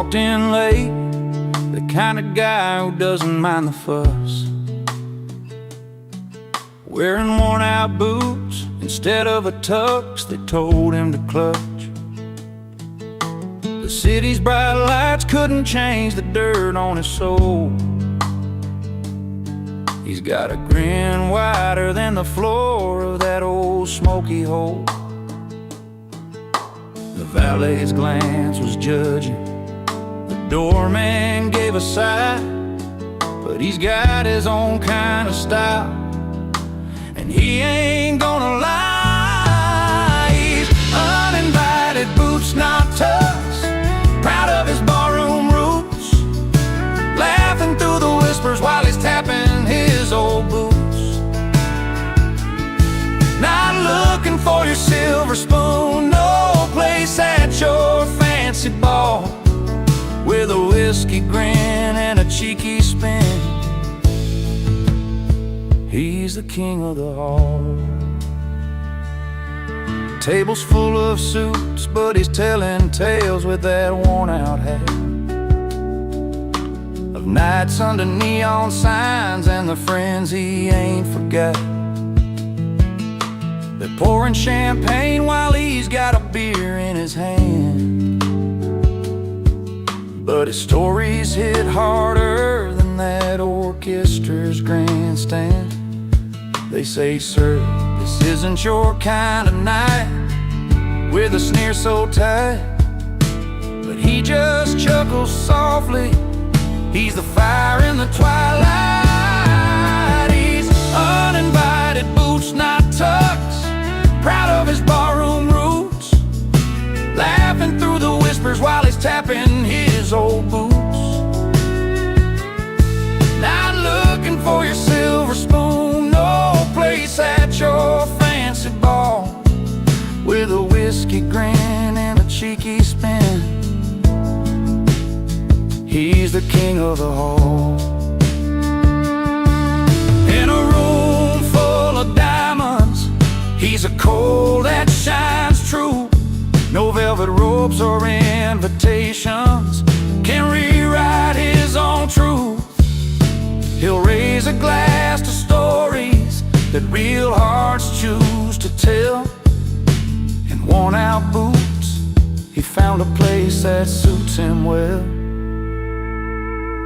walked in late, the kind of guy who doesn't mind the fuss, wearing worn-out boots instead of a tux they told him to clutch. The city's bright lights couldn't change the dirt on his soul. He's got a grin wider than the floor of that old smoky hole. The valet's glance was judging, the doorman gave a sigh, but he's got his own kind of style, and he ain't gonna lie. He's uninvited, boots not tucks, proud of his barroom roots, laughing through the whispers while he's tapping his old boots. Not looking for your silver spoon, no place at your fancy ball, with a whiskey grin and a cheeky spin. He's the king of the hall. Table's full of suits, but he's telling tales with that worn-out hat, of nights under neon signs and the friends he ain't forgot. They're pouring champagne while he's got a beer in his hand, but his stories hit harder than that orchestra's grandstand. They say, "Sir, this isn't your kind of night," with a sneer so tight, but he just chuckles softly. He's the fire in the twilight. He's uninvited, boots not tucks, proud of his barroom roots, laughing through the whispers while he's tapping his old boots. Not looking for your silver spoon, no place at your fancy ball, with a whiskey grin and a cheeky spin. He's the king of the hall. In a room full of diamonds, he's a coal that shines true. No velvet ropes or invitations can rewrite his own truth. He'll raise a glass to stories that real hearts choose to tell. In worn-out boots, he found a place that suits him well.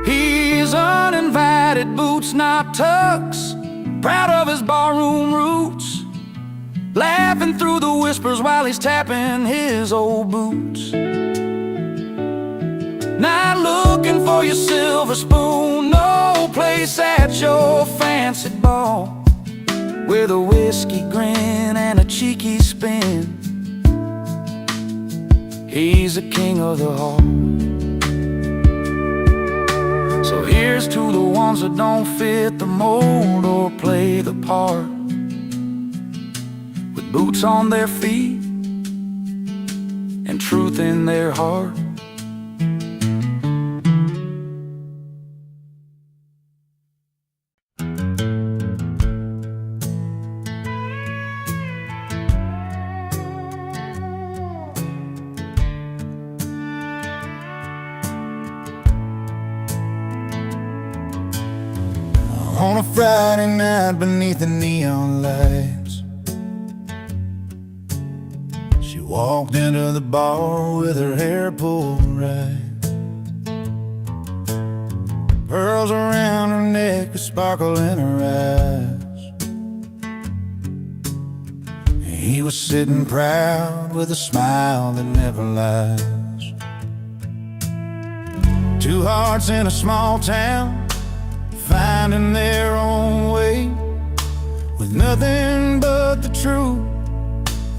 He's uninvited, boots not tucks, proud of his barroom roots, laughing through the whispers while he's tapping his old boots. Not looking for your silver spoon, no place at your fancy ball, with a whiskey grin and a cheeky spin. He's the king of the hall. So here's to the ones that don't fit the mold or play the part, with boots on their feet and truth in their heart. On a Friday night beneath the neon lights, she walked into the bar with her hair pulled right, pearls around her neck, a sparkle in her eyes. He was sitting proud with a smile that never lies. Two hearts in a small town, finding their own way, with nothing but the truth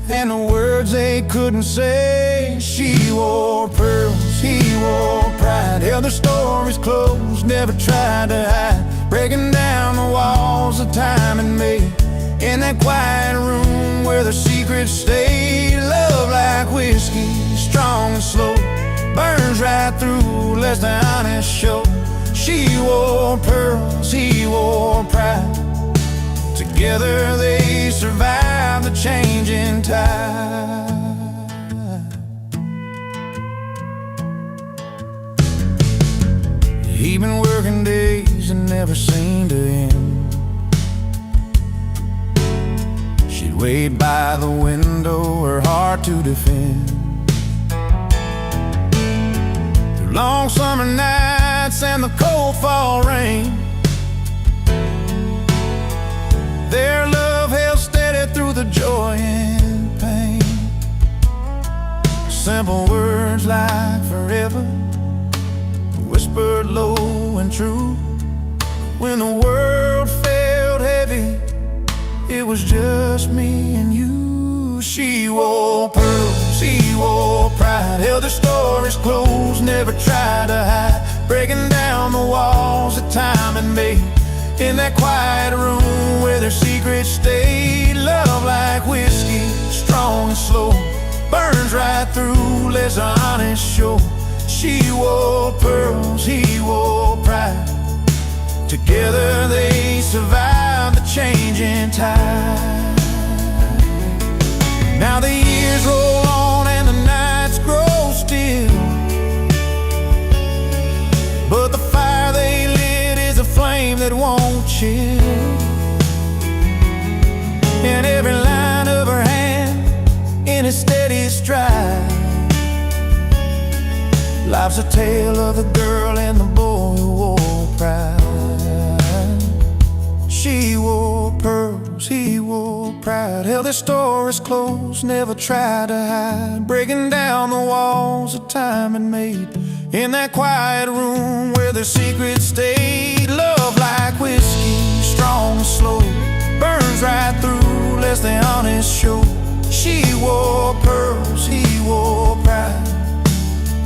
and the words they couldn't say. She wore pearls, he wore pride, held their stories close, never tried to hide, breaking down the walls of time and made. In that quiet room where the secrets stayed, love like whiskey, strong and slow, burns right through, lets the honest show. She wore pearls, he wore pride, together they survived the changing tide. He'd been working days that never seemed to end. She'd wait by the window, her heart to defend. Through long summer nights and the cold fall rain, their love held steady through the joy and pain. Simple words like forever, whispered low and true. When the world felt heavy, it was just me and you. She wore pearls, he wore pride, held their stories close, never tried to hide, breaking down the walls that time had made. In that quiet room where their secrets stayed, love like whiskey, strong and slow, burns right through, lets the honest show. She wore pearls, he wore pride, together they survived the changing tide. Now the years roll on and the nights grow still, but the fire they lit is a flame that won't chill. And every line of her hand in a steady stride, life's a tale of the girl and the boy who wore pride. She wore pearls, he wore pride, held their stories close, never tried to hide, breaking down the walls that time had made. In that quiet room where their secrets stayed, love like whiskey, strong and slow, burns right through, lets the honest show. She wore pearls, he wore pride,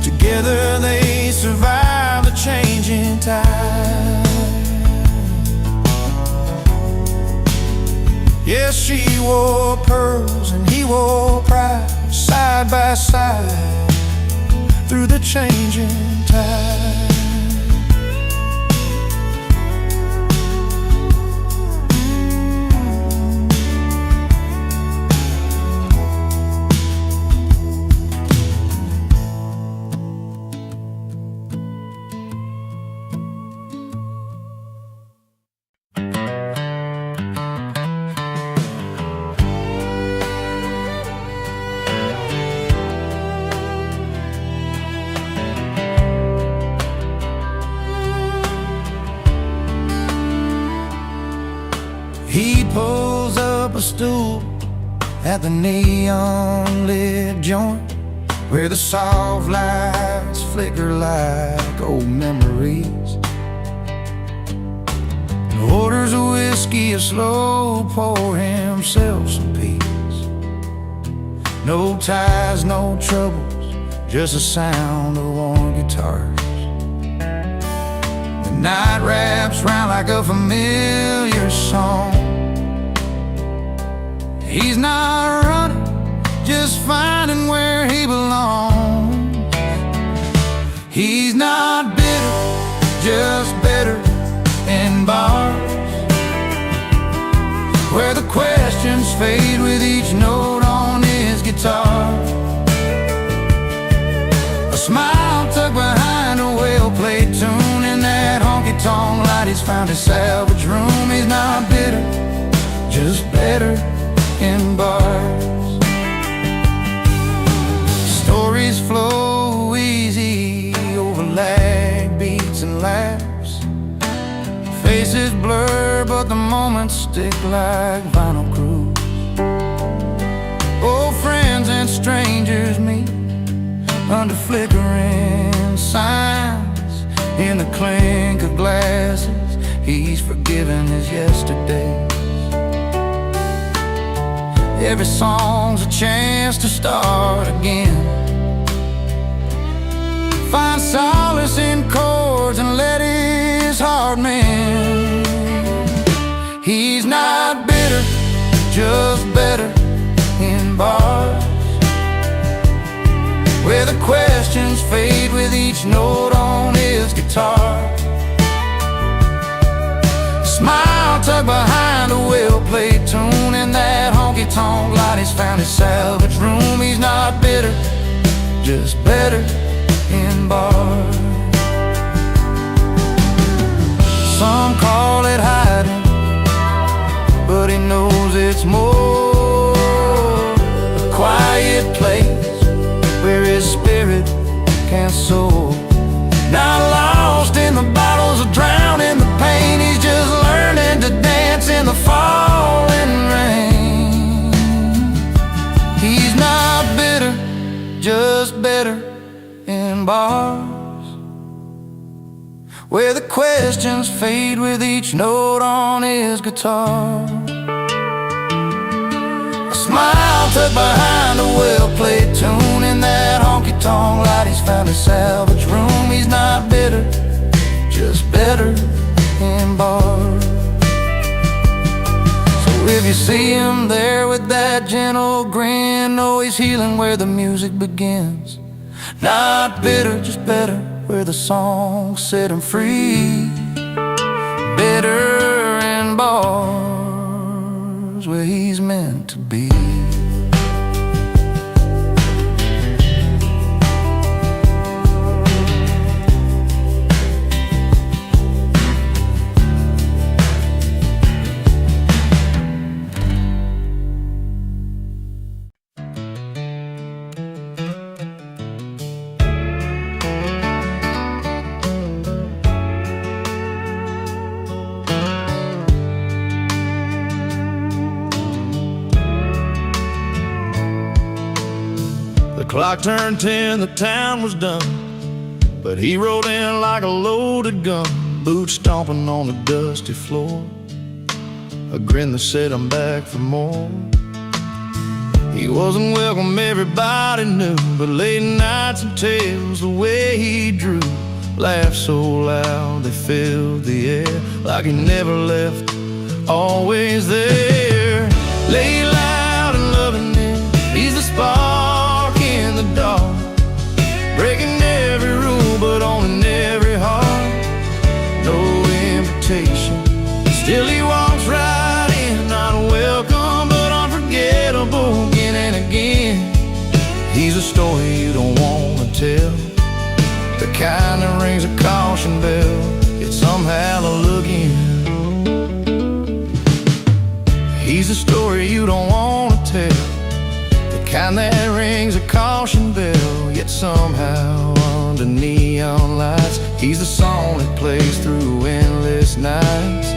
together they survived the changing tide. Yes, she wore pearls and he wore pride, side by side through the changing tide. He pulls up a stool at the neon-lit joint where the soft lights flicker like old memories. Orders a whiskey, a slow pour, himself some peace. No ties, no troubles, just the sound of warm guitars. The night wraps round like a familiar song. He's not running, just finding where he belongs. He's not bitter, just better in bars where the questions fade with each note on his guitar. A smile tucked behind a well-played tune, in that honky-tonk light he's found his salvage room. He's not bitter, just better in bars. Stories flow easy over lag beats and laughs. Faces blur, but the moments stick like vinyl grooves. Old friends and strangers meet under flickering signs. In the clink of glasses, he's forgiven his yesterdays. Every song's a chance to start again. Find solace in chords and let his heart mend. He's not bitter, just better in bars where the questions fade with each note on his guitar. Smile tucked behind a well-played tune, in that honky-tonk light he's found his salvage room. He's not bitter, just better in bars. where the questions fade with each note on his guitar. A smile tucked behind a well-played tune in that honky-tonk light. He's found a salvage room. He's not bitter, just better in bars. So if you see him there with that gentle grin, know he's healing where the music begins. Not bitter, just better, where the song set him free. Better in bars, where he's meant to be. The clock turned 10, the town was done, but he rode in like a loaded gun, boots stomping on the dusty floor, a grin that said I'm back for more. He wasn't welcome, everybody knew, but late nights and tales, the way he drew, laughed so loud they filled the air, like he never left, always there. Lay loud and loving it, he's the spark in the dark, breaking every rule but owning every heart. No invitation, still he walks right in, not welcome but unforgettable again and again. He's a story you don't want to tell, the kind that rings a caution bell, yet somehow the look in. He's a story you don't want to tell, the kind that rings a caution bell, yet somehow under neon lights, he's the song that plays through endless nights.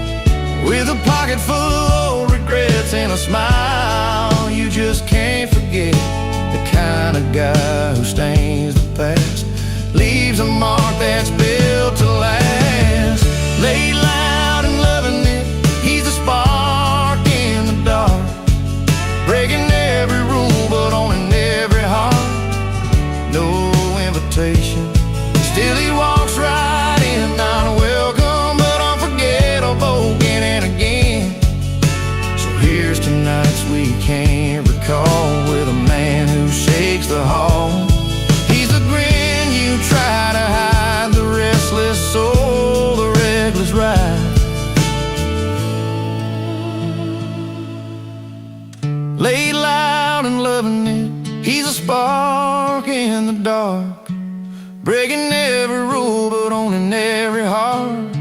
With a pocket full of old regrets and a smile you just can't forget, the kind of guy who stains the past, leaves a mark that's built to last. Lay loud and loving it, he's the spark in the dark, breaking every rule but owning every heart. No invitation, still he walks right in, not welcome but unforgettable again and again. So here's to nights we can't recall, with a man who shakes the hall. He's the grin you try to hide, the restless soul, the reckless ride. Lay loud and loving it, he's a spark in the dark, breaking every rule but owning every heart.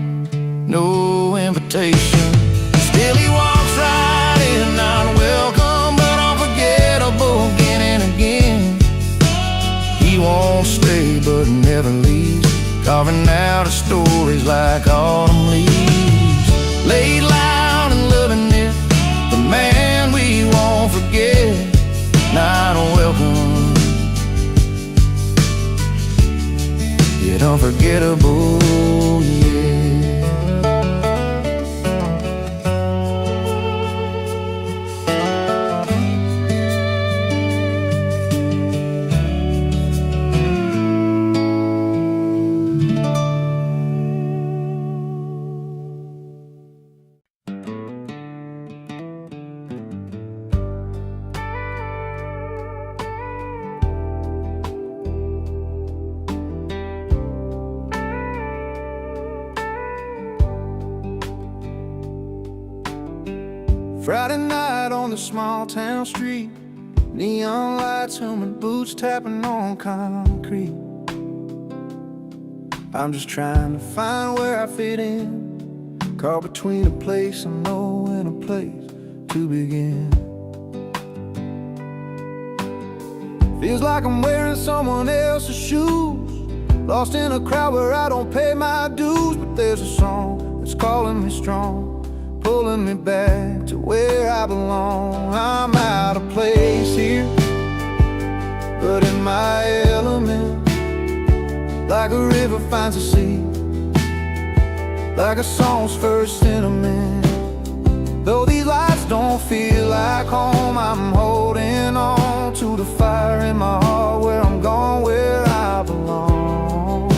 No invitation, still he walks right in, not welcome but unforgettable again and again. He won't stay but never leaves, carving out his stories like autumn leaves. Lay loud and loving it, the man we won't forget, not welcome, yet unforgettable, yeah. Friday night on the small town street, neon lights humming, boots tapping on concrete. I'm just trying to find where I fit in, caught between a place I know and a place to begin. Feels like I'm wearing someone else's shoes, lost in a crowd where I don't pay my dues. But there's a song that's calling me strong, pulling me back to where I belong. I'm out of place here, but in my element, like a river finds a sea. like a song's first sentiment. Though these lights don't feel like home, I'm holding on to the fire in my heart, where I'm going, where I belong.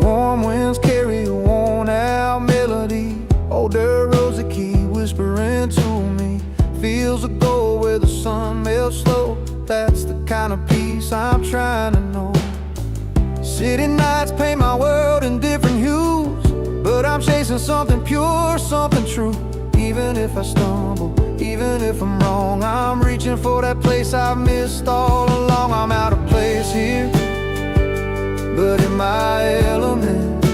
Warm winds carry a worn-out melody, older roads that keep whispering to me. Fields of gold where the sun melts slow, that's the kind of peace I'm trying to know. City nights paint my world in different hues, but I'm chasing something pure, something true. Even if I stumble, even if I'm wrong, I'm reaching for that place I've missed all along. I'm out of place here, but in my element,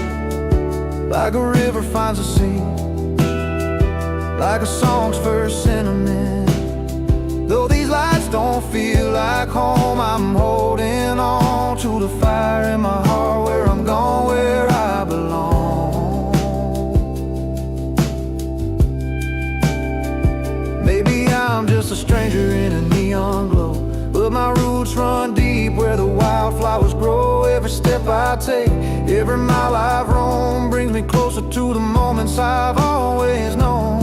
like a river finds a sea, like a song's first sentiment. Though these lights don't feel like home, I'm holding on to the fire in my heart, where I'm going, where I belong. Maybe I'm just a stranger in a neon glow, but my roots run deep where the wildflowers grow. Every step I take, every mile I've roamed, brings me closer to the moments I've always known.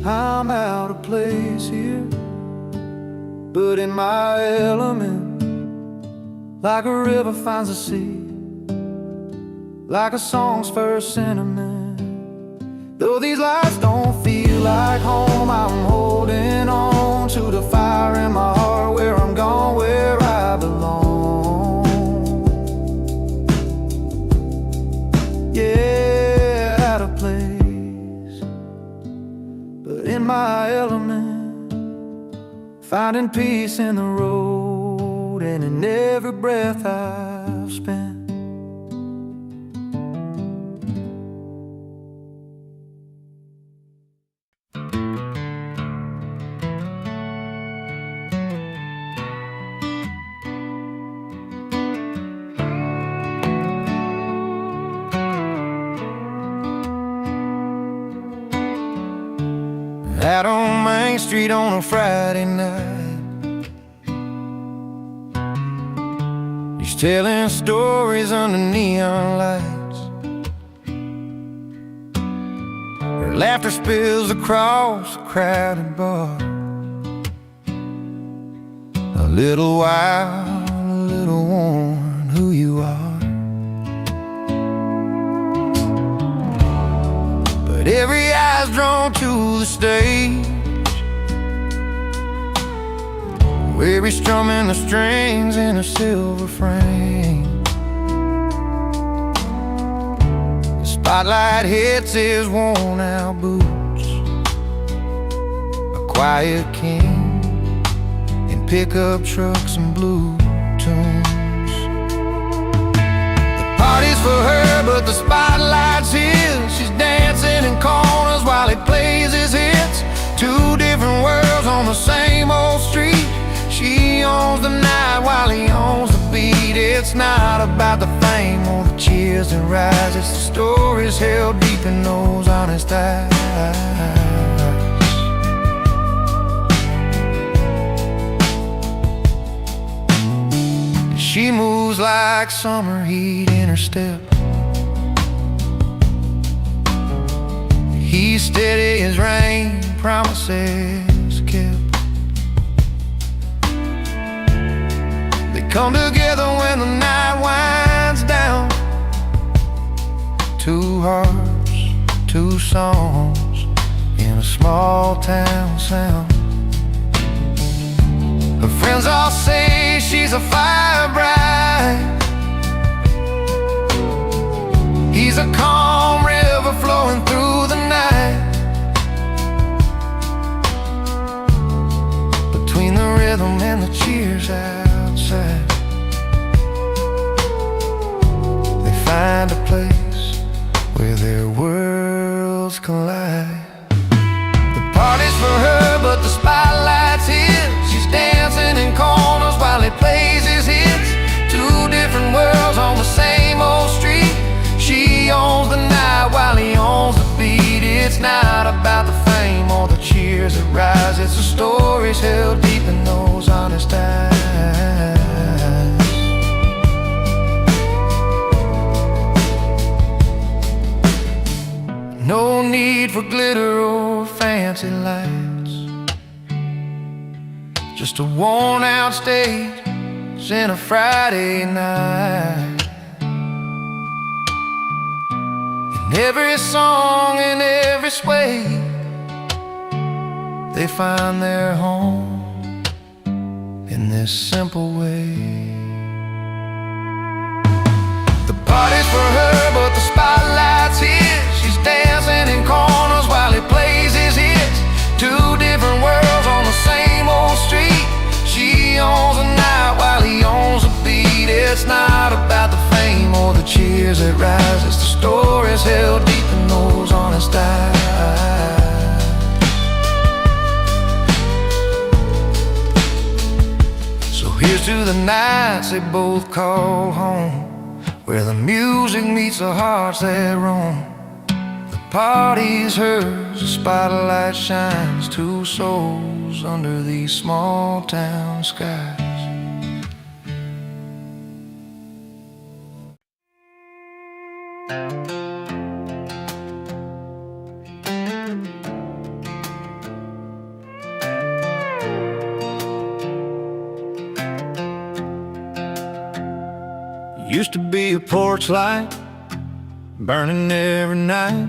I'm out of place here, but in my element, like a river finds a sea, like a song's first sentiment. Though these lights don't feel like home, I'm holding on to the fire in my heart, where I'm going, where I belong. Yeah, out of place, but in my element, finding peace in the road and in every breath I've spent. Out on Main Street on a Friday night, he's telling stories under neon lights. Her laughter spills across a crowded bar. A little wild, a little worn, who you are. But every eye's drawn to the stage, where he's strumming the strings in a silver frame. The spotlight hits his worn out boots, a quiet king in pickup trucks and blue tunes. The party's for her, but the spotlight's his. She's dancing in corners while he plays his hits. Two different worlds on the same old street. She owns the night while he owns the beat. It's not about the fame or the cheers that rise, it's the stories held deep in those honest eyes. She moves like summer heat in her step. He's steady as rain, promises kept. They come together when the night winds down. Two hearts, two songs in a small town sound. Her friends all say she's a fire bride. He's a calm river flowing through the night. Between the rhythm and the cheers outside, they find a place where their worlds collide. The party's for her, but the spotlight's his. She's dancing in corners while he plays his hits. Two different worlds on the same old street. She owns the night while he owns the beat. It's not about the fame or the cheers that rise, it's the stories held deep in those honest eyes. need for glitter or fancy lights. Just a worn out stage and a Friday night. In every song and every sway, they find their home in this simple way. The party's for her, but the spotlight's his. She's dancing in corners while he plays his hits. Two different worlds on the same old street. She owns the night while he owns the beat. It's not about the fame or the cheers that rise. It's the stories held deep in those honest eyes. So here's to the nights they both call home, where the music meets the hearts that roam. The party's hers, the spotlight shines. Two souls under these small town skies. Used to be a porch light burning every night.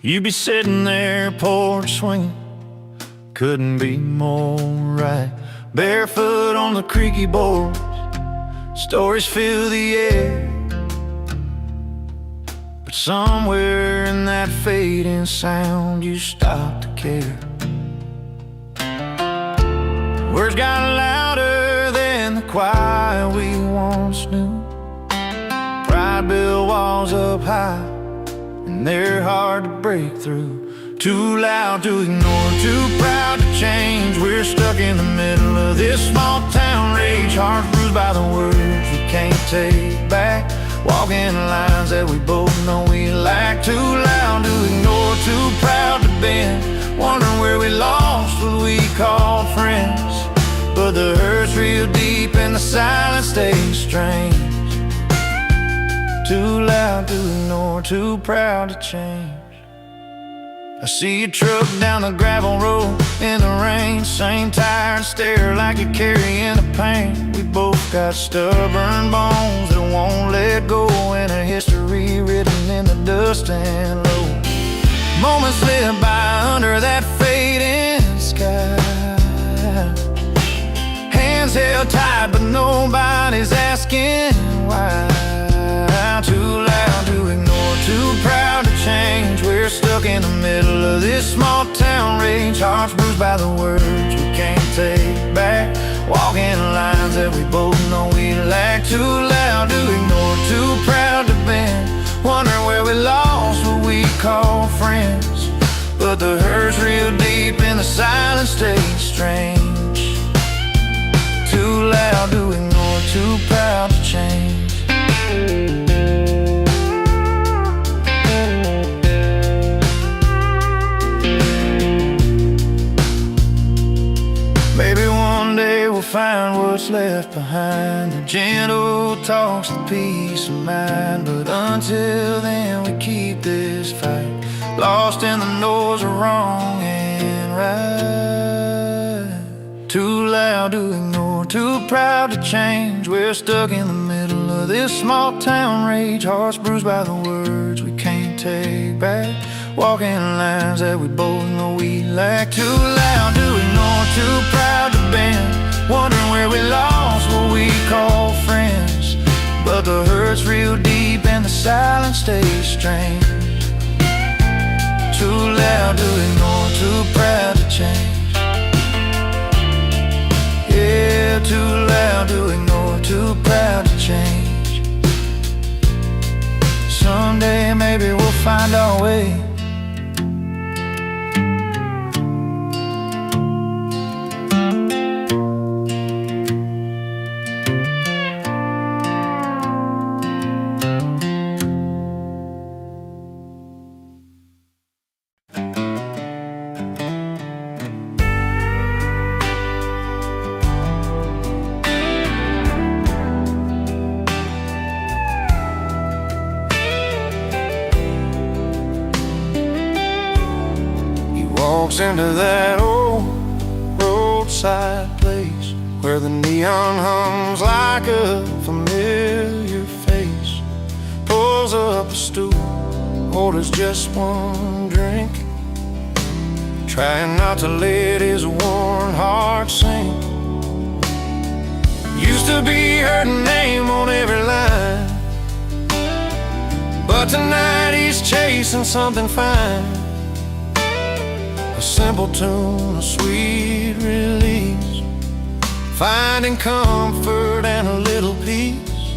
You'd be sitting there, porch swinging, couldn't be more right. Barefoot on the creaky boards, stories fill the air. But somewhere in that fading sound, you stopped to care. Words got louder than the quiet we once knew. Pride built walls up high, and they're hard to break through. Too loud to ignore, too proud to change. We're stuck in the middle of this small town rage. Hearts bruised by the words we can't take back. Walking lines that we both know we lack. Too loud to ignore, too proud to bend. Wondering where we lost what we called friends. But the hurt's real deep and the silence stays strange. Too loud to ignore, too proud to change. I see your truck down the gravel road in the rain. Same tired stare like you're carrying the pain. We both got stubborn bones that won't let go, and a history written in the dust and low. Moments slip by under that fading sky. Hands held tight, but nobody's asking why. Too loud to ignore, too proud to change. We're stuck in the middle of this small town rage. Hearts bruised by the words we can't take back. Walking lines that we both know we lack. Too loud to ignore, too proud to bend. Wondering where we lost what we call friends. But the hurt's real deep and the silence stays strange. Too loud to ignore, too proud to change. Maybe one day we'll find what's left behind. The gentle talks, the peace of mind. But until then we keep this fight, lost in the noise of wrong and right. Too loud to ignore, too proud to change. We're stuck in the middle of this small town rage. Hearts bruised by the words we can't take back. Walking lines that we both know we lack. Too loud to ignore, too proud to bend. Wondering where we lost what we call friends. But the hurt's real deep and the silence stays strange. Too loud to ignore, too proud to change. Yeah, too loud to ignore, too proud to change. Someday maybe we'll find our way. walks into that old roadside place where the neon hums like a familiar face. Pulls up a stool, orders just one drink, trying not to let his worn heart sink. Used to be her name on every line, but tonight he's chasing something fine. A simple tune, a sweet release, finding comfort and a little peace.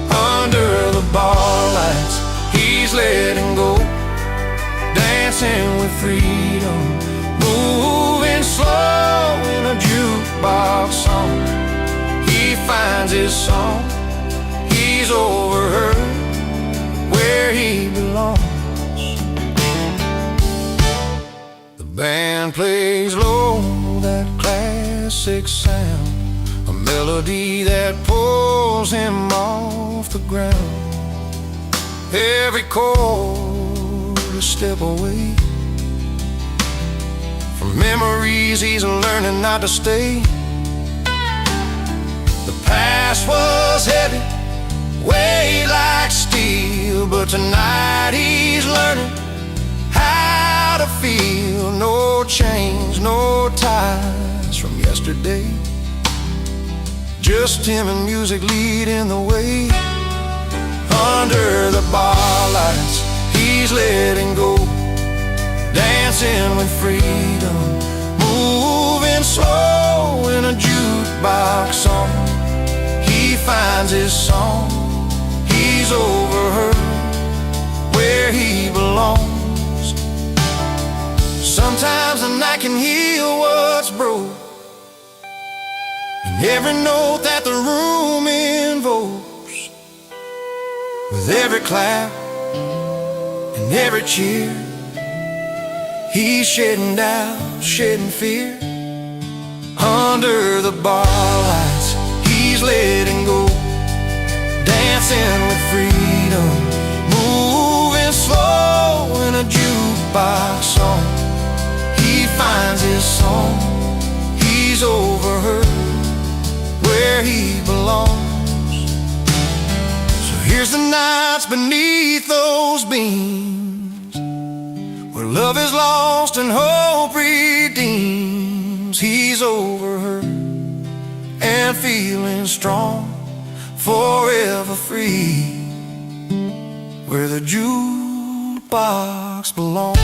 Under the bar lights, he's letting go, dancing with freedom, moving slow in a jukebox song. He finds his song, he's overheard where he belongs. The band plays low, that classic sound, a melody that pulls him off the ground. Every chord a step away from memories he's learning not to stay. The past was heavy, weighed like steel, but tonight he's learning how to feel. No chains, no ties from yesterday, just him and music leading the way. Under the bar lights, he's letting go, dancing with freedom, moving slow in a jukebox song. He finds his song, he's overheard where he belongs. Sometimes the night can heal what's broke, and every note that the room invokes. With every clap and every cheer, he's shedding doubt, shedding fear. Under the bar lights, he's letting go, dancing with freedom, moving slow in a jukebox song. He finds his song, he's overheard where he belongs. Here's the nights beneath those beams, where love is lost and hope redeems. He's overheard and feeling strong, forever free, where the jukebox belongs.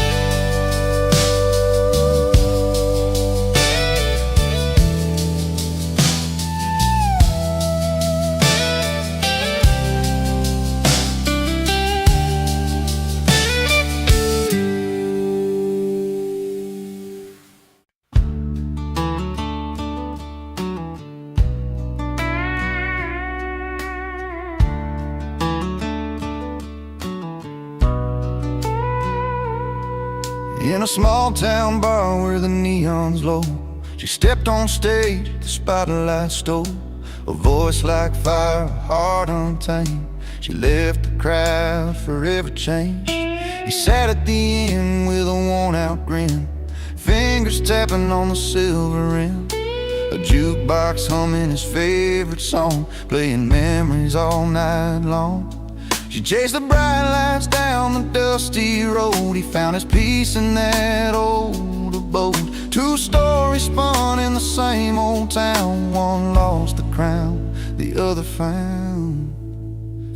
In a small town bar where the neon's low, she stepped on stage, the spotlight stole. A voice like fire, a heart untamed. She left the crowd forever changed. He sat at the end with a worn-out grin, fingers tapping on the silver rim. A jukebox humming his favorite song, playing memories all night long. She chased the bright lights down the dusty road. He found his peace in that old abode. Two stories spun in the same old town. One lost the crown, the other found.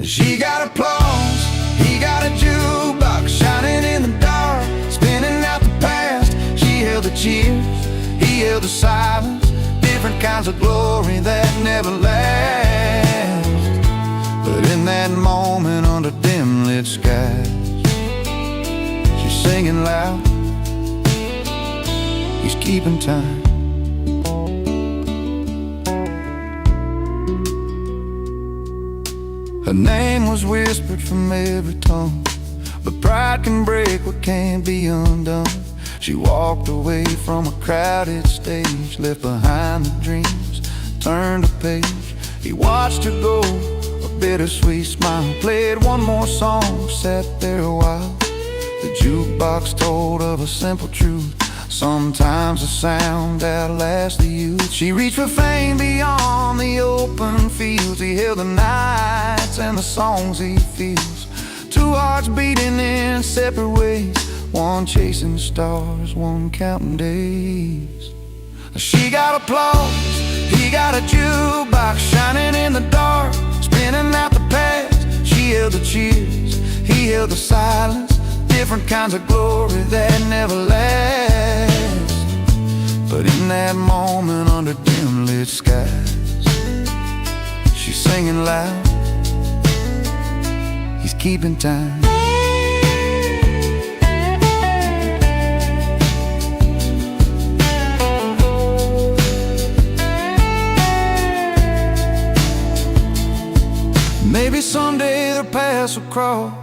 She got applause, he got a jukebox shining in the dark, spinning out the past. She held the cheers, he held the silence, different kinds of glory that never last. But in that moment under dim lit skies, she's singing loud, he's keeping time. Her name was whispered from every tongue, but pride can break what can't be undone. She walked away from a crowded stage, left behind the dreams, turned a page. He watched her go, a bittersweet smile, played one more song, sat there a while. The jukebox told of a simple truth. Sometimes the sound outlasts the youth. She reached for fame beyond the open fields. He held the nights and the songs he feels. Two hearts beating in separate ways, one chasing stars, one counting days. She got applause, he got a jukebox shining in the dark, spinning out the past. She held the cheers, he held the silence. Different kinds of glory that never last. But in that moment under dim lit skies, she's singing loud, he's keeping time. Maybe someday their paths will cross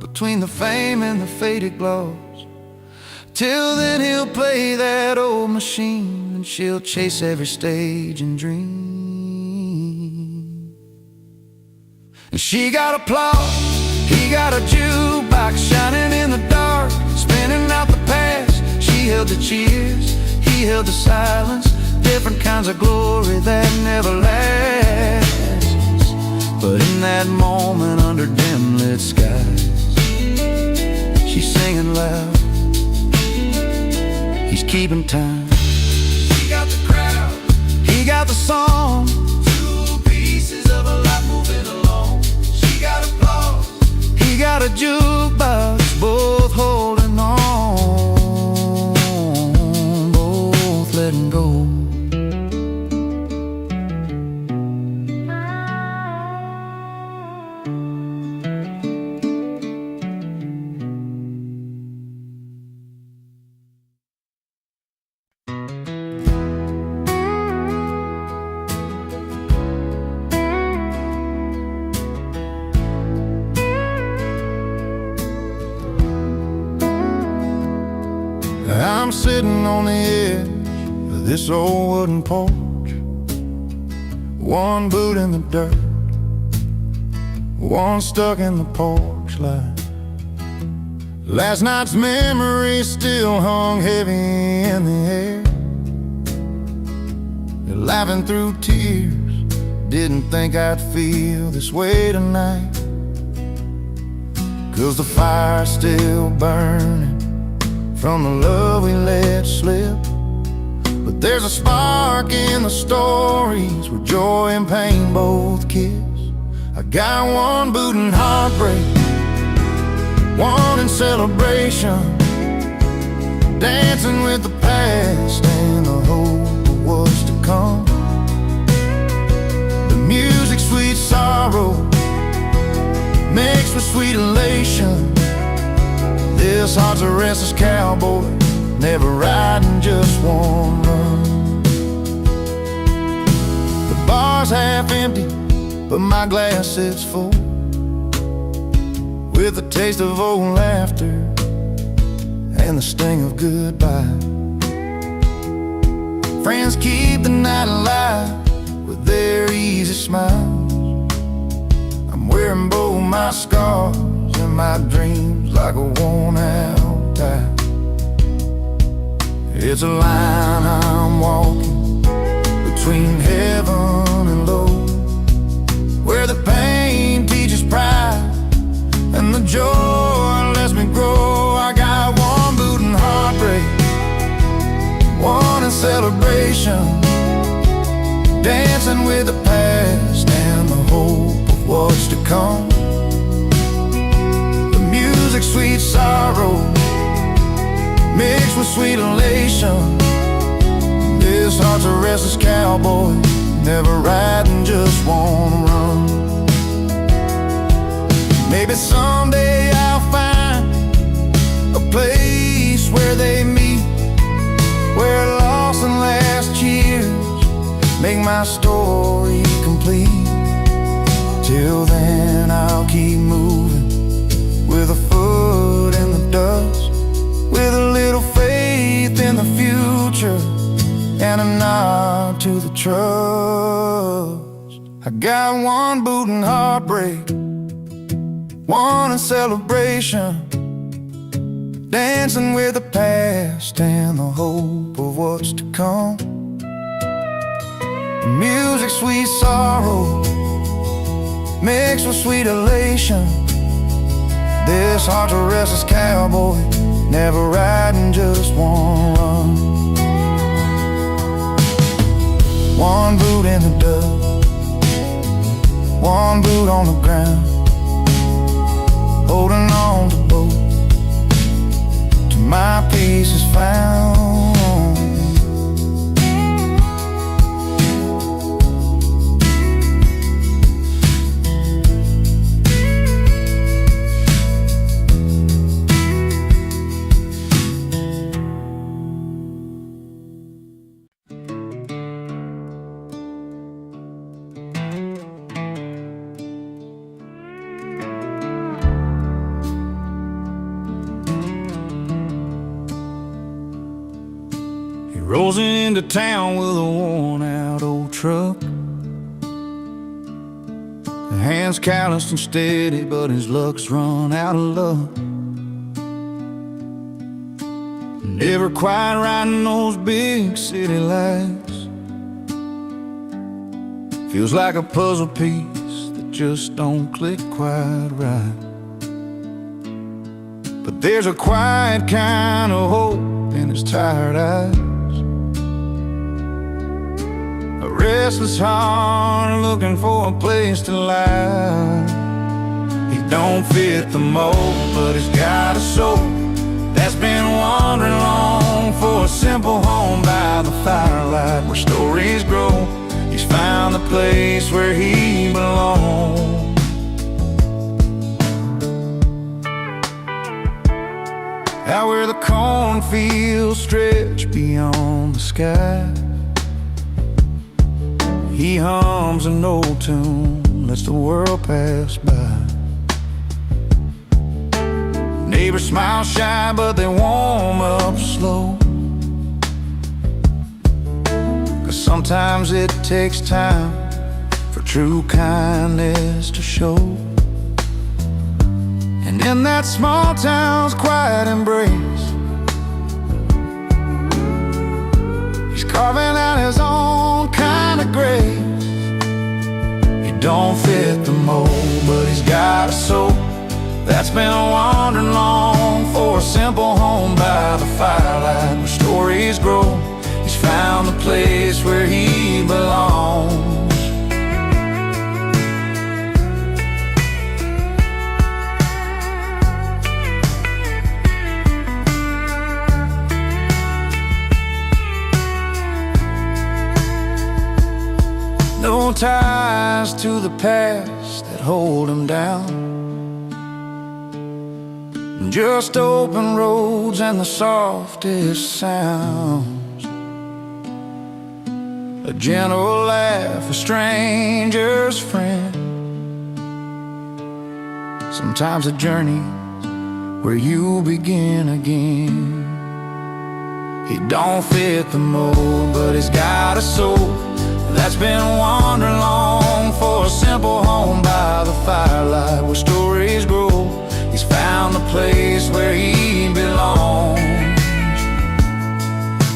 between the fame and the faded gloss. Till then he'll play that old machine, and she'll chase every stage and dream. And she got applause, he got a jukebox shining in the dark, spinning out the past. She held the cheers, he held the silence. Different kinds of glory that never lasts. But in that moment under dim lit skies, she's singing loud, he's keeping time. He got the crowd, He got the song, two pieces of a life moving along. She got applause, he got a jukebox, both holding on, both letting go. I'm sitting on the edge of this old wooden porch, one boot in the dirt, one stuck in the porch light. Last night's memory still hung heavy in the air. You're laughing through tears, didn't think I'd feel this way tonight. 'Cause the fire's still burning from the love we let slip. But there's a spark in the stories where joy and pain both kiss. I got one boot in heartbreak, one in celebration, dancing with the past and the hope of what's to come. The music, sweet sorrow, mixed with sweet elation. This heart's a restless cowboy, never riding just one run. The bar's half empty, but my glass sits full, with a taste of old laughter and the sting of goodbye. Friends keep the night alive with their easy smiles. I'm wearing both my scars and my dreams like a worn-out tie. It's a line I'm walking between heaven and low, where the pain teaches pride and the joy lets me grow. I got one boot in heartbreak, one in celebration, dancing with the past and the hope of what's to come. The music, sweet sorrow, mixed with sweet elation. This heart's a restless cowboy, never riding, just wanna run. Maybe someday I'll find a place where they meet, where lost and last years make my story complete. Till then I'll keep moving, with a foot in the dust, with a little faith in the future and a nod to the trust. I got one boot in heartbreak, one in celebration, dancing with the past and the hope of what's to come. Music, sweet sorrow, mixed with sweet elation. This heart's a restless cowboy, never riding just one run. One boot in the dust, one boot on the ground, holding on to both till my peace is found. Rolls into town with a worn-out old truck. The hands calloused and steady, but his luck's run out of luck. Never quite riding those big city lights. Feels like a puzzle piece that just don't click quite right. But there's a quiet kind of hope in his tired eyes. A restless heart looking for a place to lie. He don't fit the mold, but he's got a soul that's been wandering long for a simple home by the firelight where stories grow. He's found the place where he belongs. Out where the cornfields stretch beyond the sky, he hums an old tune, lets the world pass by. Neighbors smile shy, but they warm up slow. 'Cause sometimes it takes time for true kindness to show. And in that small town's quiet embrace, he's carving out his own kind of grace. He don't fit the mold, but he's got a soul that's been wandering long for a simple home by the firelight where stories grow. He's found the place where he belongs. No ties to the past that hold him down, just open roads and the softest sounds. A gentle laugh, a stranger's friend. Sometimes a journey where you begin again. He don't fit the mold, but he's got a soul that's been wandering long for a simple home by the firelight where stories grow. He's found the place where he belongs.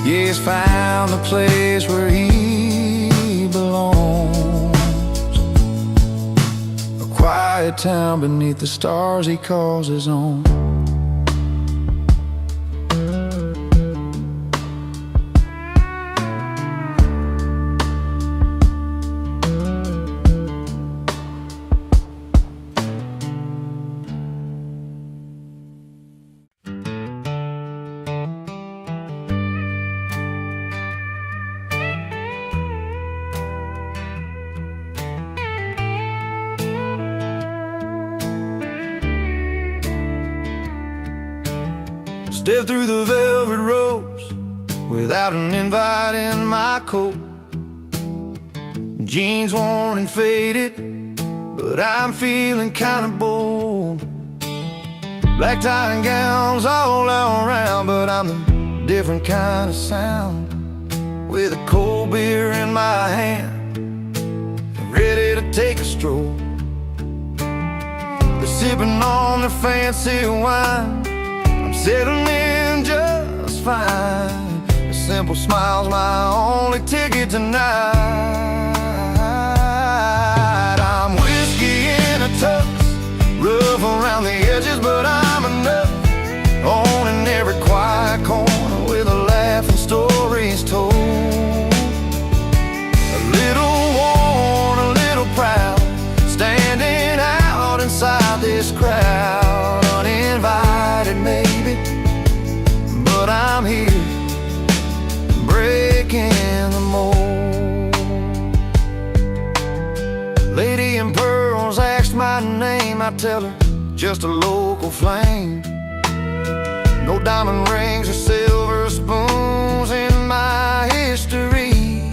Yeah, he's found the place where he belongs. A quiet town beneath the stars he calls his own. Step through the velvet ropes without an invite in my coat. Jeans worn and faded, but I'm feeling kinda bold. Black tie and gowns all around, but I'm the different kind of sound. With a cold beer in my hand, ready to take a stroll. They're sipping on their fancy wine, settling in just fine. A simple smile's my only ticket tonight. I'm whiskey in a tux, rough around the edges, but I'm enough. Owning every quiet corner with a laugh and stories told. A little worn, a little proud, standing out inside this crowd. Uninvited maybe, but I'm here, breaking the mold. Lady in pearls asked my name, I tell her, just a local flame. No diamond rings or silver spoons in my history,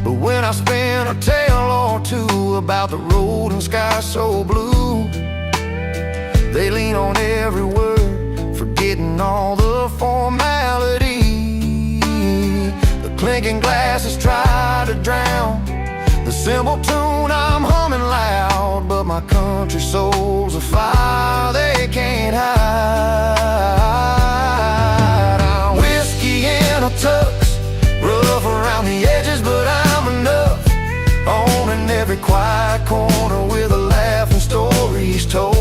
but when I spin a tale or two about the road and sky so blue, they lean on every word, forgetting all the formality. The clinking glasses try to drown the cymbal tune I'm humming loud, but my country soul's a fire they can't hide. I'm whiskey in a tux, rough around the edges, but I'm enough. Owning every quiet corner with a laugh and stories told.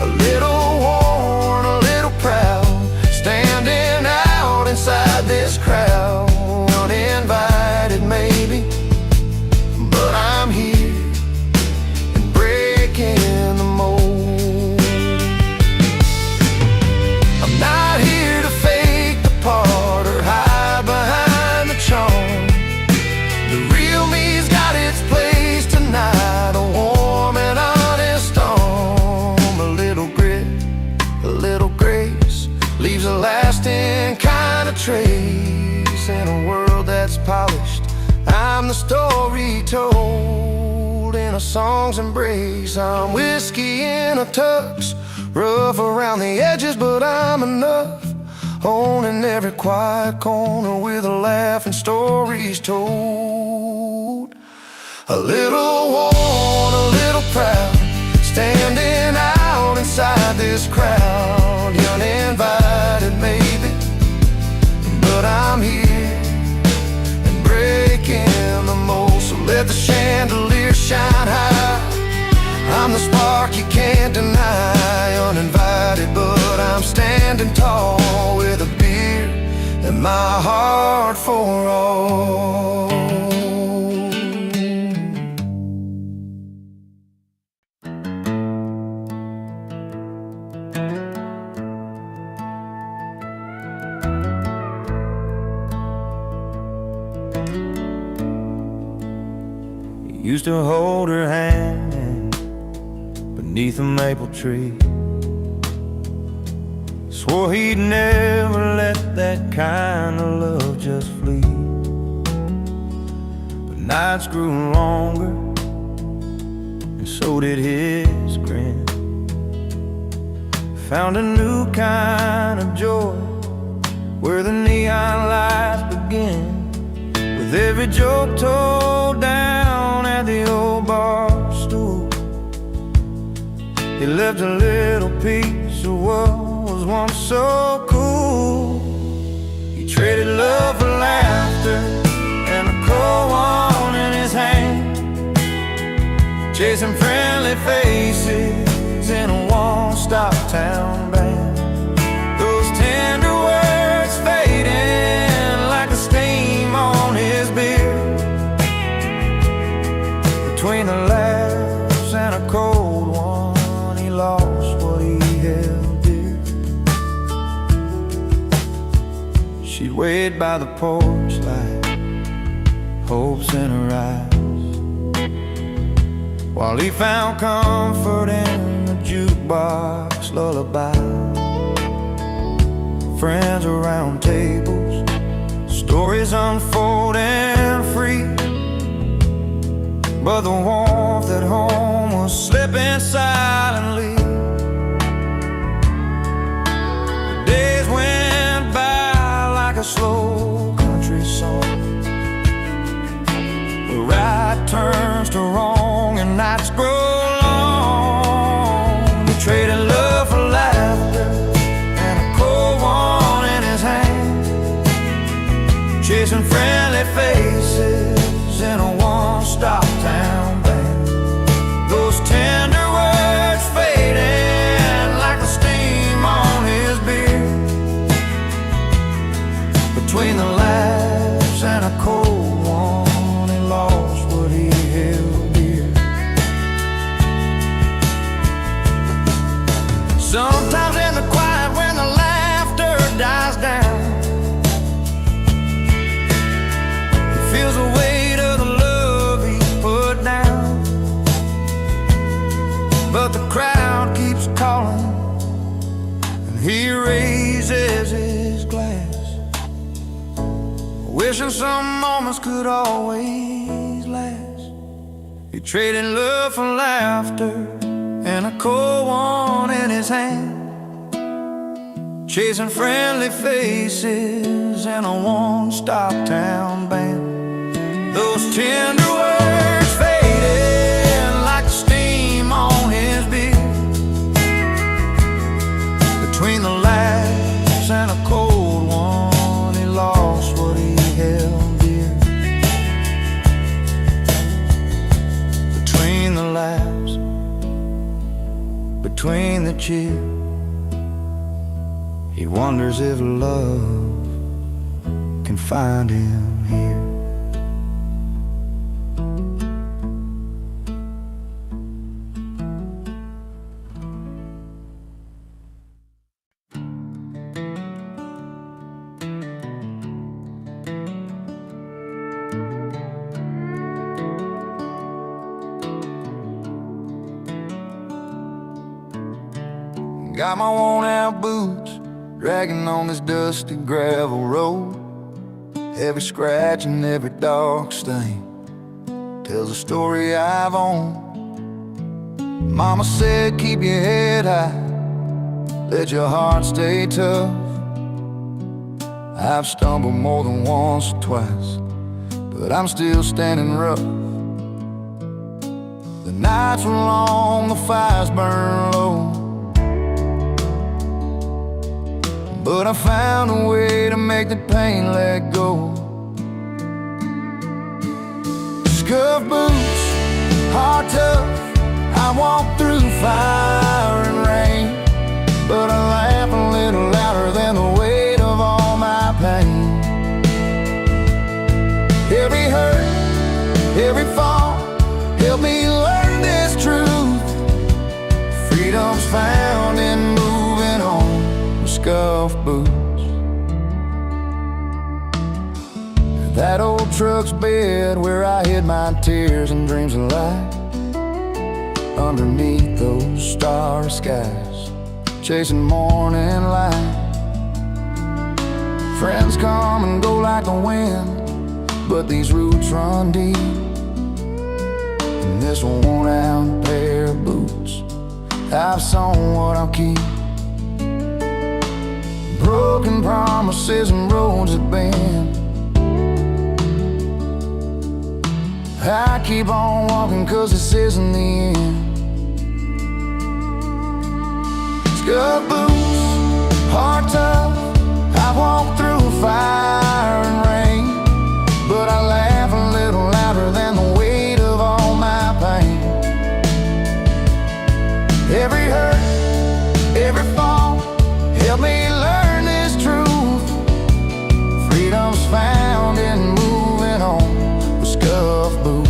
A little worn, a little proud, standing out inside this crowd. Uninvited maybe, but I'm here and breaking the mold. I'm not here to fake the part or hide behind the charm. The real me's got its place tonight, a warm and honest storm. A little grit, a little grace, leaves a lasting kind of trace. In a world that's polished, I'm the story told. In a song's embrace, I'm whiskey in a tux, rough around the edges, but I'm enough. Owning every quiet corner with a laugh and stories told. A little worn, a little proud, standing out inside this crowd. Uninvited maybe, but I'm here and breaking the mold. So let the chandelier shine high, I'm the spark you can't deny. Uninvited, but I'm standing tall, with a beer and my heart for all. Used to hold her hand beneath a maple tree. Swore he'd never let that kind of love just flee. But nights grew longer, and so did his grin. Found a new kind of joy where the neon lights begin. With every joke told down at the old bar stool, he left a little piece of what was once so cool. He traded love for laughter and a cold one in his hand, chasing friendly faces in a one-stop town band. Those tender words fading like the steam on his beard. Between the laughs and a cold one, he lost what he held dear. She'd wait by the porch light, hopes in her eyes, while he found comfort in the jukebox lullaby. Friends around tables, stories unfolding free, but the warmth at home was slipping silently. The days went by like a slow country song, where right turns to wrong and nights grow long. We traded love for life, chasing friendly faces in a one-stop town band. Those tender words fading like the steam on his beard. Between the laughs and a cold one, he lost what he held dear. Sometimes in the quiet when the laughter dies down, he feels the weight of the love he's put down. But the crowd keeps calling and he raises his glass, wishing some moments could always last. He traded love for laughter and a cold one in his hand, chasing friendly faces in a one-stop town band. Those tender words fading like the steam on his beard. Between the laughs and a cold one, he lost what he held dear. Between the laughs, between the cheer, he wonders if love can find him here. Got my worn-out boots dragging on this dusty gravel road. Every scratch and every dark stain tells a story I've owned. Mama said keep your head high, let your heart stay tough. I've stumbled more than once or twice, but I'm still standing rough. The nights were long, the fires burn low, but I found a way to make the pain let go. Scuff boots, heart tough, I walk through fire and rain, but I laugh a little louder than the weight of all my pain. Every hurt, every fall, help me learn this truth. Freedom's found in moving on with scuff boots. That old truck's bed where I hid my tears and dreams of light, underneath those starry skies, chasing morning light. Friends come and go like the wind, but these roots run deep. And this worn-out pair of boots, I've sown what I'll keep. Broken promises and roads that bend, I keep on walking 'cause this isn't the end. Scuff boots, heart tough, I walk through fire and rain, but I laugh a little louder than the weight of all my pain. Every hurt, every fall, help me learn this truth. Freedom's found in moving on with scuff boots.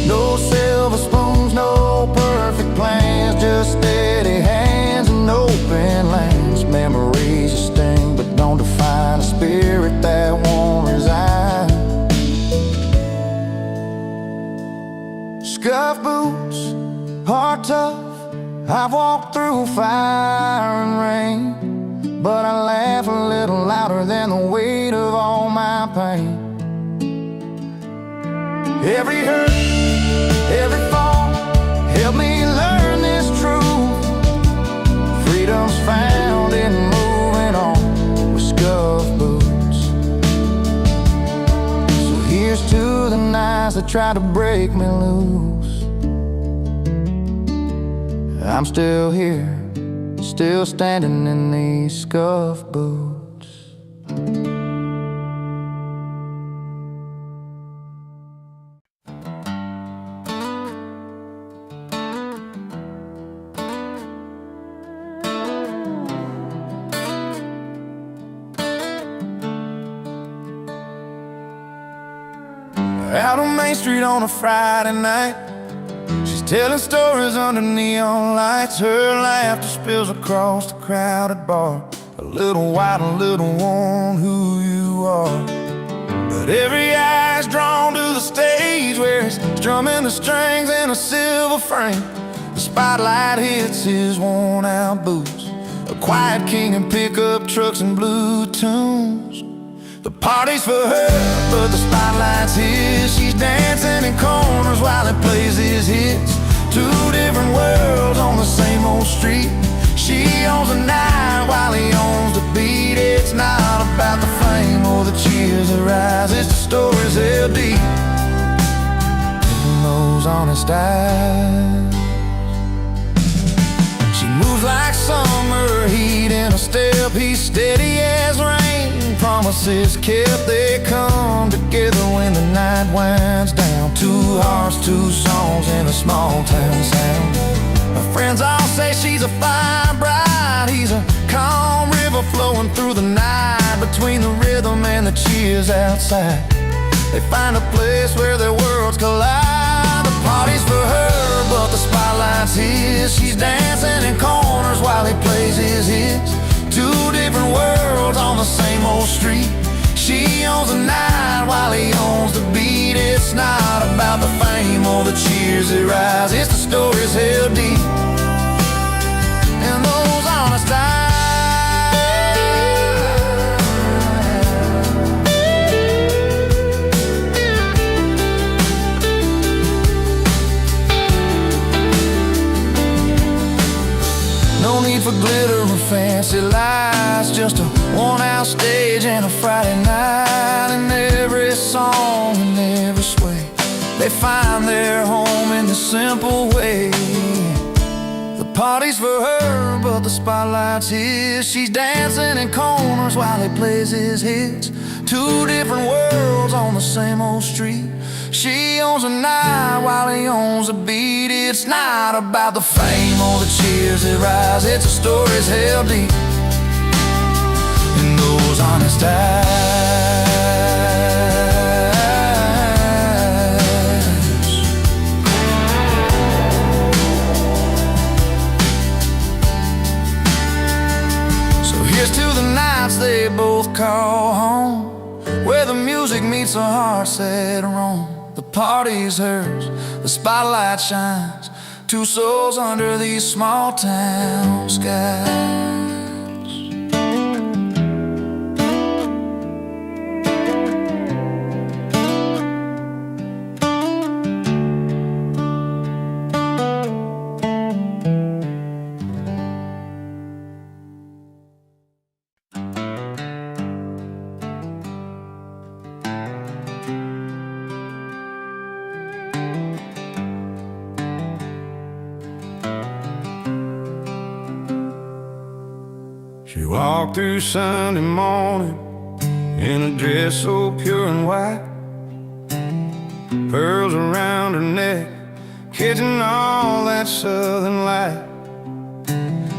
No silver spoons, no perfect plans, just steady hands and open lands. Memories that sting but don't define a spirit that won't resign. Scuff boots, heart tough, I've walked through fire and rain, but I laugh a little louder than the weight of all my pain. Every hurt, every fall, help me learn this truth. Freedom's found in moving on with scuff boots. So here's to the nights that try to break me loose. I'm still here, still standing in these scuff boots. out on Main Street on a Friday night. She's telling stories under neon lights. Her laughter spills across the crowded bar. A little white, a little worn, who you are. But every eye's drawn to the stage where he's strumming the strings in a silver frame. The spotlight hits his worn out boots, a quiet king in pickup trucks and blue tunes. The party's for her, but the spotlight's his. She's dancing in corners while he plays his hits. Two different worlds on the same old street. She owns the night while he owns the beat. It's not about the fame or the cheers that rise. It's the stories held deep in those honest eyes. She moves like summer heat in a step. He's steady as rain, promises kept. They come together when the night winds down. Two hearts, two songs in a small town sound. Her friends all say she's a fire bride. He's a calm river flowing through the night, between the rhythm and the cheers outside. They find a place where their worlds collide. The party's for her, but the spotlight's his. She's dancing in corners while he plays his hits. Two different worlds on the same old street. She owns the night while he owns the beat. It's not about the fame or the cheers that rise. It's the stories held deep in those honest eyes. No need for glitter or fancy lights, just a worn-out stage and a Friday night. And every song and every sway, they find their home in the simple way. The party's for her, but the spotlight's his. She's dancing in corners while he plays his hits. Two different worlds on the same old street. She owns the night while he owns the beat. It's not about the fame or the cheers that rise. It's the stories held deep in those honest eyes. So here's to the nights they both call home, where the music meets the heart set wrong. The party's hers, the spotlight shines. Two souls under these small town skies. She walked through Sunday morning in a dress so pure and white, pearls around her neck, catching all that southern light.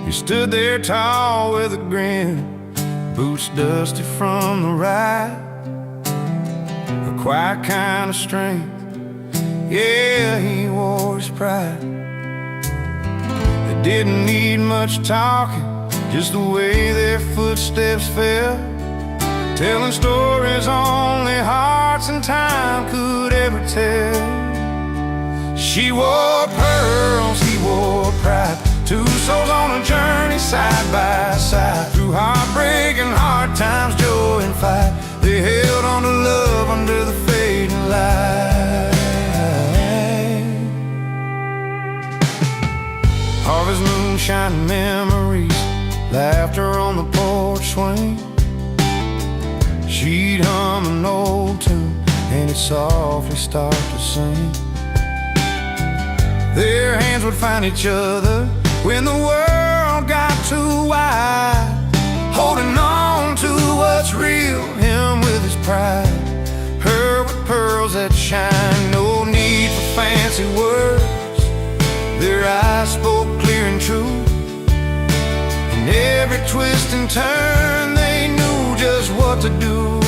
He stood there tall with a grin, boots dusty from the ride, a quiet kind of strength, yeah, he wore his pride. They didn't need much talking, just the way their footsteps fell, telling stories only hearts and time could ever tell. She wore pearls, he wore pride, two souls on a journey side by side. Through heartbreak and hard times, joy and fight, they held on to love under the fading light. Harvest moon shining memories, laughter on the porch swing. She'd hum an old tune and it'd softly start to sing. Their hands would find each other when the world got too wide, holding on to what's real, him with his pride, her with pearls that shine. No need for fancy words, their eyes spoke clear and true. In every twist and turn, they knew just what to do.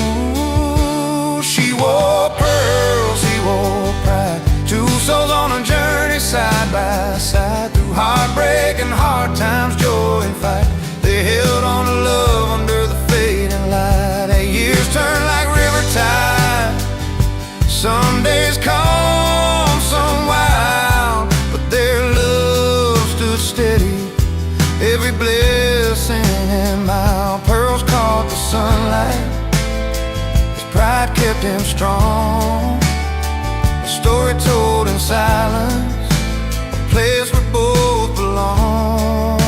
She wore pearls, he heartbreak and hard times, joy and fight. They held on to love under the fading light. And years turn like river tide. Some days calm, some wild, but their love stood steady. Every blessing and mile, pearls caught the sunlight. His pride kept him strong. A story told in silence, a place where both belong.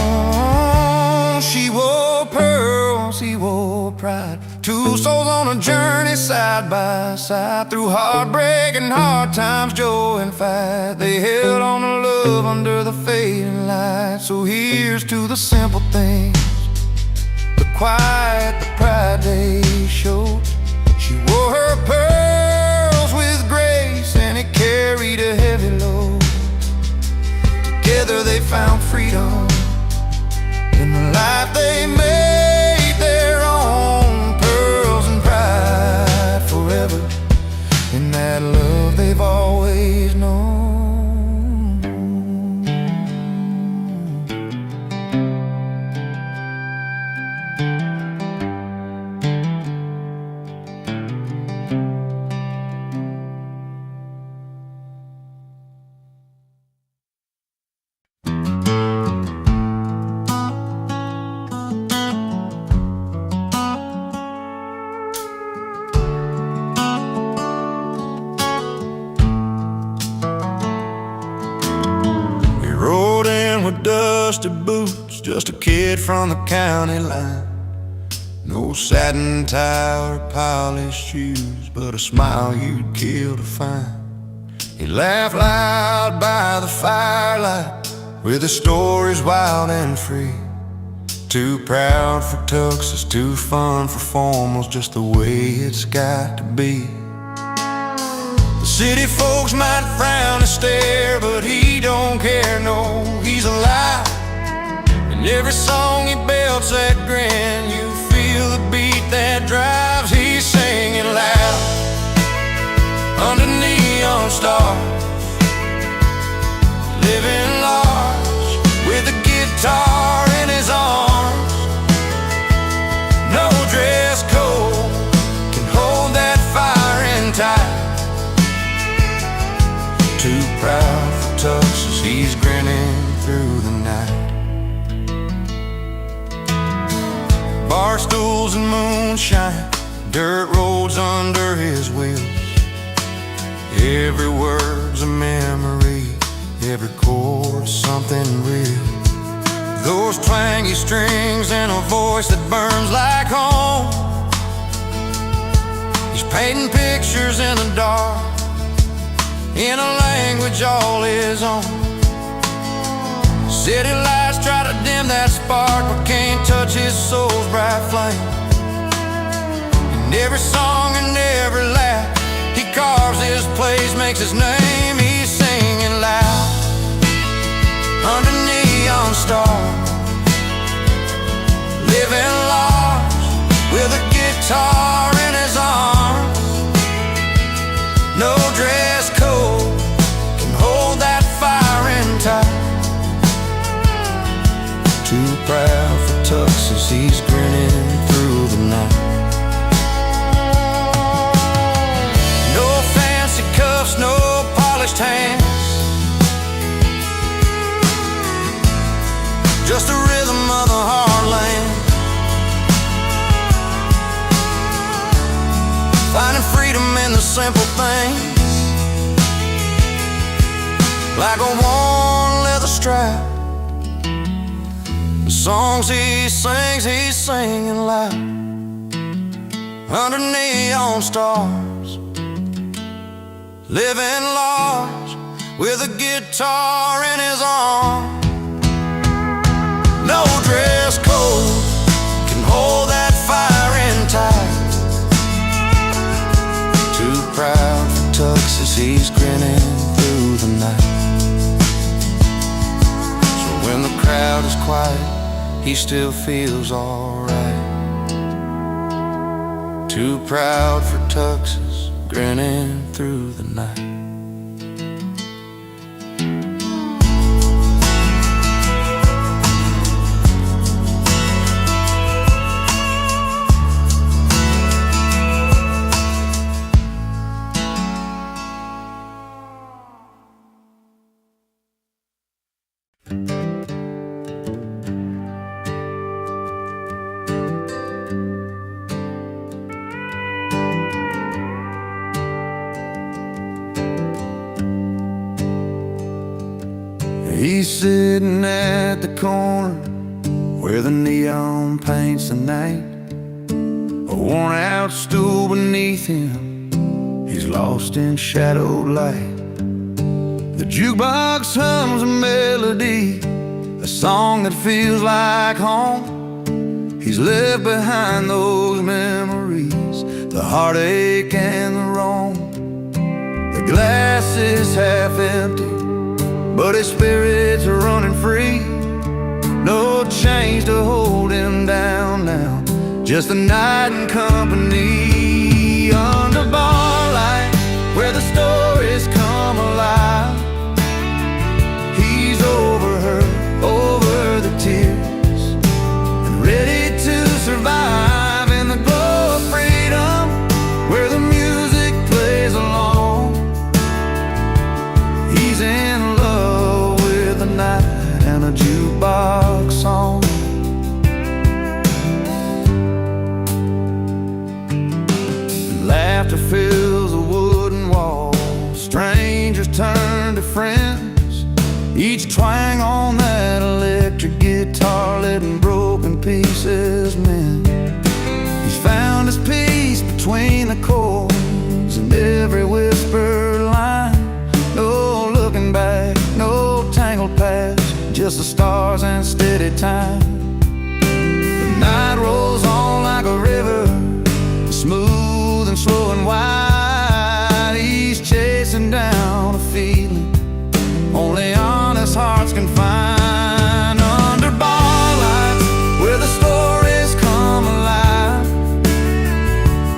She wore pearls, he wore pride. Two souls on a journey side by side. Through heartbreak and hard times, joy and fight. They held on to love under the fading light. So here's to the simple things, the quiet, the pride they showed. She wore her pearls with grace, and it carried a heavy load. Together they found freedom in the life they made their own. Pearls and pride forever in that love they've always known. Dusty boots, just a kid from the county line. No satin tie or polished shoes, but a smile you'd kill to find. He laughed loud by the firelight, with his stories wild and free. Too proud for tuxes, too fun for formals, just the way it's got to be. The city folks might frown and stare, but he don't care, no, he's alive. In every song he belts that grin, you feel the beat that drives. He's singing loud under neon stars, living large with a guitar in his arms. No dress code can hold that fire in tight. Too proud for tuxes, he's grinning through the night. Bar stools and moonshine, dirt roads under his wheels. Every word's a memory, every chord's something real. Those twangy strings and a voice that burns like home. He's painting pictures in the dark, in a language all his own. City lights try to dim that spark, but can't touch his soul's bright flame. In every song and every laugh, he carves his place, makes his name. He's singing loud under neon stars, living large with a guitar in his arms. No dress code can hold that fire in tight. Too proud for tuxes, he's grinning through the night. No fancy cuffs, no polished hands, just a rhythm of the heartland. Finding freedom in the simple things, like a worn leather strap. The songs he sings, he's singing loud under neon stars, living large with a guitar in his arms. No dress code can hold that fire in tight. Too proud for tuxes, he's grinning through the night. So when the crowd is quiet, he still feels alright. Too proud for tuxes, grinning through the night. He's sitting at the corner where the neon paints the night. A worn out stool beneath him, he's lost in shadowed light. The jukebox hums a melody, a song that feels like home. He's left behind those memories, the heartache and the wrong. The glass is half empty, but his spirits are running free. No chains to hold him down now, just a night in company. Under bar light, where the stories come alive, he's over her, over the tears, and ready to survive in the glow of freedom, where the music plays along. He's in love with the night and a jukebox song. Laughter fills the wooden wall, strangers turn to friends, each twang on that electric guitar letting broken pieces mend. He's found his peace between the chords and every whispered line. No looking back, no tangled past, just the stars and steady time. The night rolls on like a river, smooth and slow and wide. He's chasing down a feeling only honest hearts can find. Under bar lights, where the stories come alive,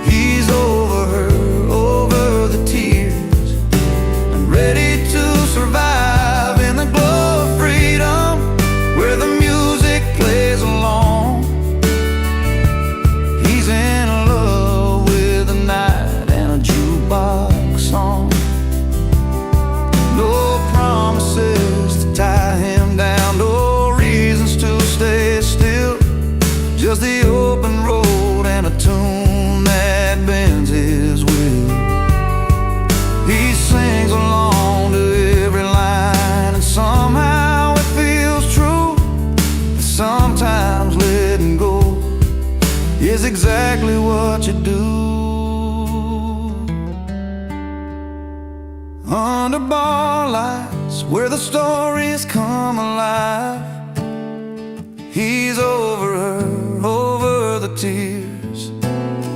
he's over her, over the tears, and ready to survive in the glow of freedom, where the music plays along. He's in love with the night and a jukebox song. No promises to tie him down, no reasons to stay still, just the open road and a tune that bends his will. He sings along to every line, and somehow it feels true. Sometimes letting go is exactly what you do. Under bar lights, where the stories come alive, he's over her, over the tears,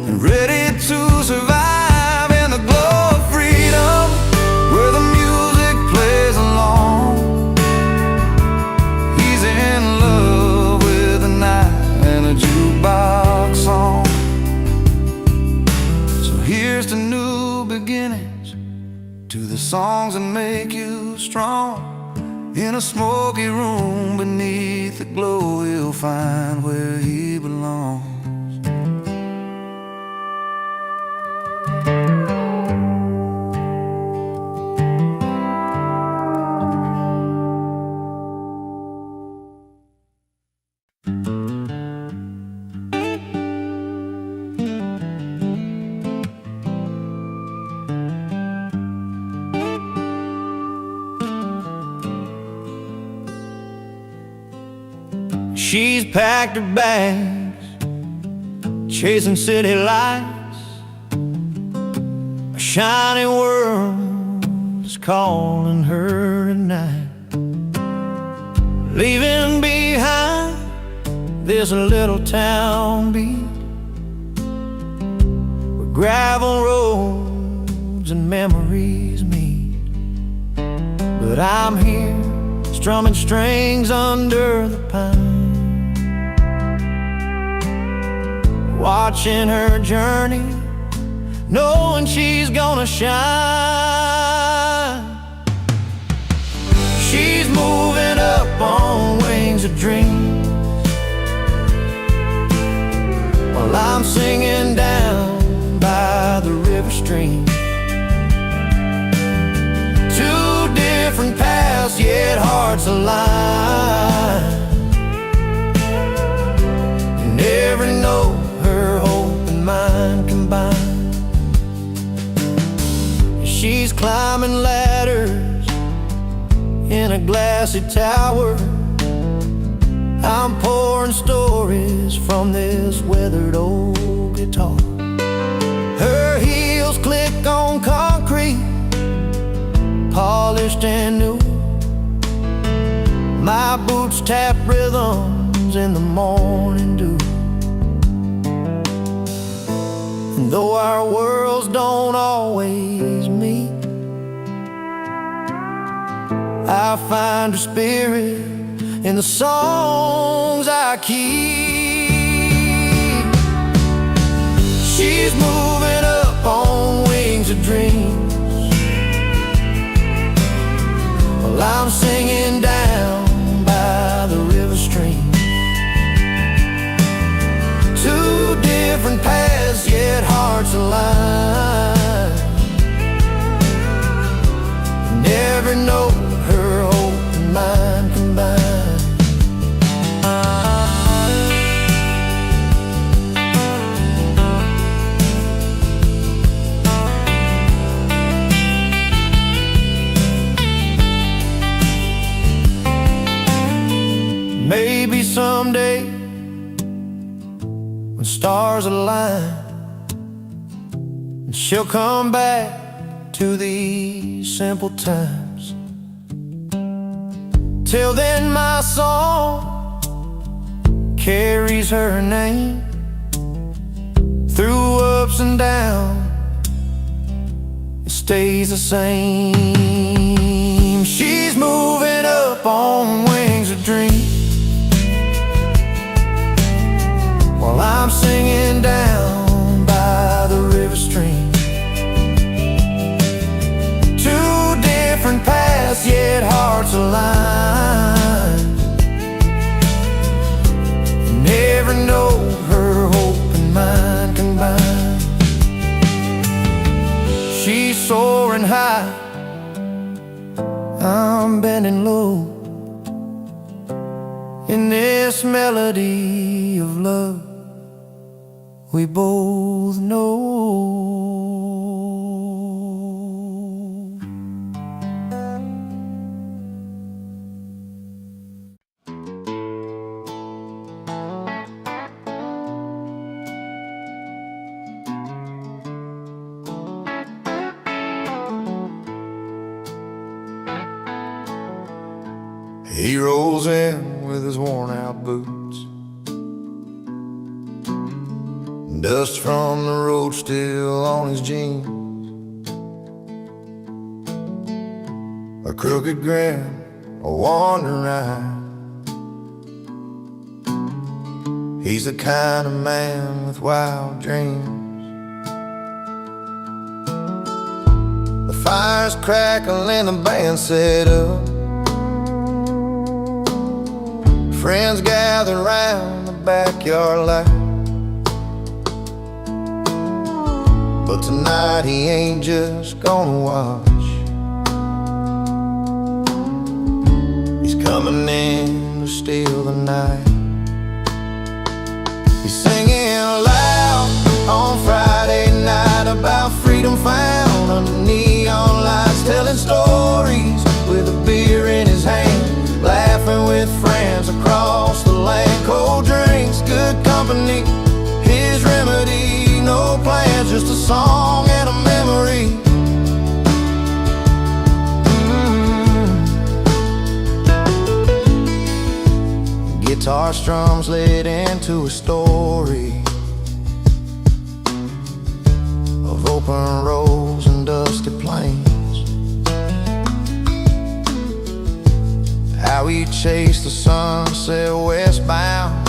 and ready to survive in the glow of freedom, where the music plays along. He's in love with the night and a jukebox song. So here's to new beginnings, to the songs that make you strong. In a smoky room beneath the glow, he'll find where he belongs. She's packed her bags, chasing city lights. A shiny world is calling her at night, leaving behind this little town beat, where gravel roads and memories meet. But I'm here, strumming strings under the pine, watching her journey, knowing she's gonna shine. She's moving up on wings of dreams, while I'm singing down by the river stream. Two different paths, yet hearts aligned, and every note her hope and mine combined. She's climbing ladders in a glassy tower, I'm pouring stories from this weathered old guitar. Her heels click on concrete, polished and new. My boots tap rhythms in the morning dew. And though our worlds don't always meet, I find her spirit in the songs I keep. She's moving up on wings of dreams, while I'm singing down by the river stream. Two different paths, yet hearts align. And every note, her hope and mine combined. Maybe someday, when stars align, and she'll come back to these simple times. Till then my song carries her name. Through ups and downs, it stays the same. She's moving up on wings of dreams, while I'm singing down by the river stream. Two different paths, yet hearts align. And every note, her hope and mine combined. She's soaring high, I'm bending low, in this melody of love we both know. He rolls in with his worn-out boots, dust from the road still on his jeans, a crooked grin, a wandering eye. He's the kind of man with wild dreams. The fire's crackling, the band set up, friends gather round the backyard light. But tonight he ain't just gonna watch. He's coming in to steal the night. He's singing loud on Friday night about freedom found under neon lights, telling stories with a beer in his hand, laughing with friends across the land. Cold drinks, good company, his remedy. No plans, just a song and a memory. Guitar strums laid into a story of open roads and dusty plains. How he chased the sunset westbound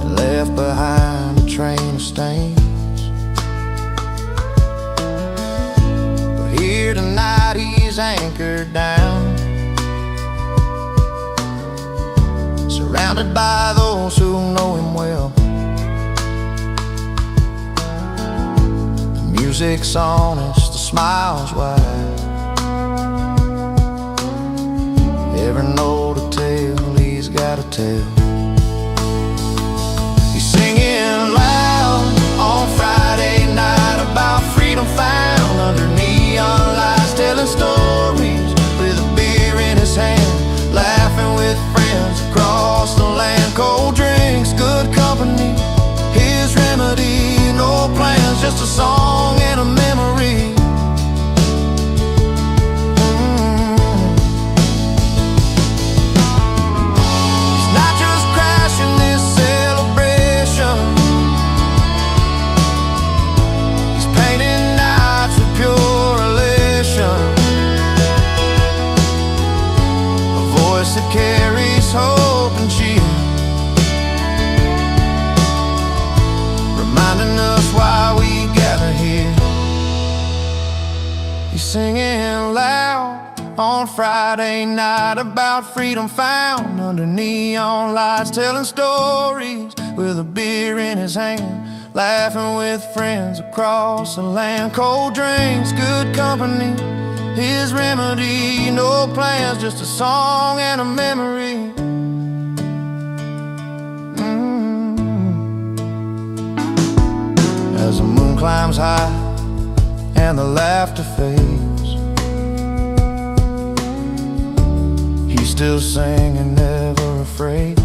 and left behind a train of stains. But here tonight he's anchored down, surrounded by those who know him well. The music's honest, the smile's wide, every note a tale he's gotta tell. He's singing loud on Friday night about freedom found under neon lights, telling stories his remedy. No plans, just a song and a memory. He's not just crashing this celebration, he's painting nights with pure elation. A voice that carries hope and cheer, reminding us why we gather here. He's singing loud on Friday night about freedom found under neon lights, telling stories with a beer in his hand, laughing with friends across the land. Cold drinks, good company, his remedy. No plans, just a song and a memory. As the moon climbs high and the laughter fades, he's still singing, never afraid.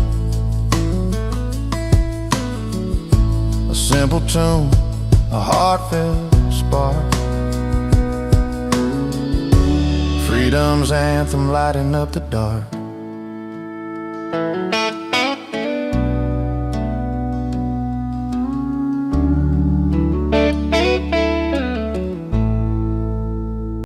A simple tune, a heartfelt spark, freedom's anthem lighting up the dark.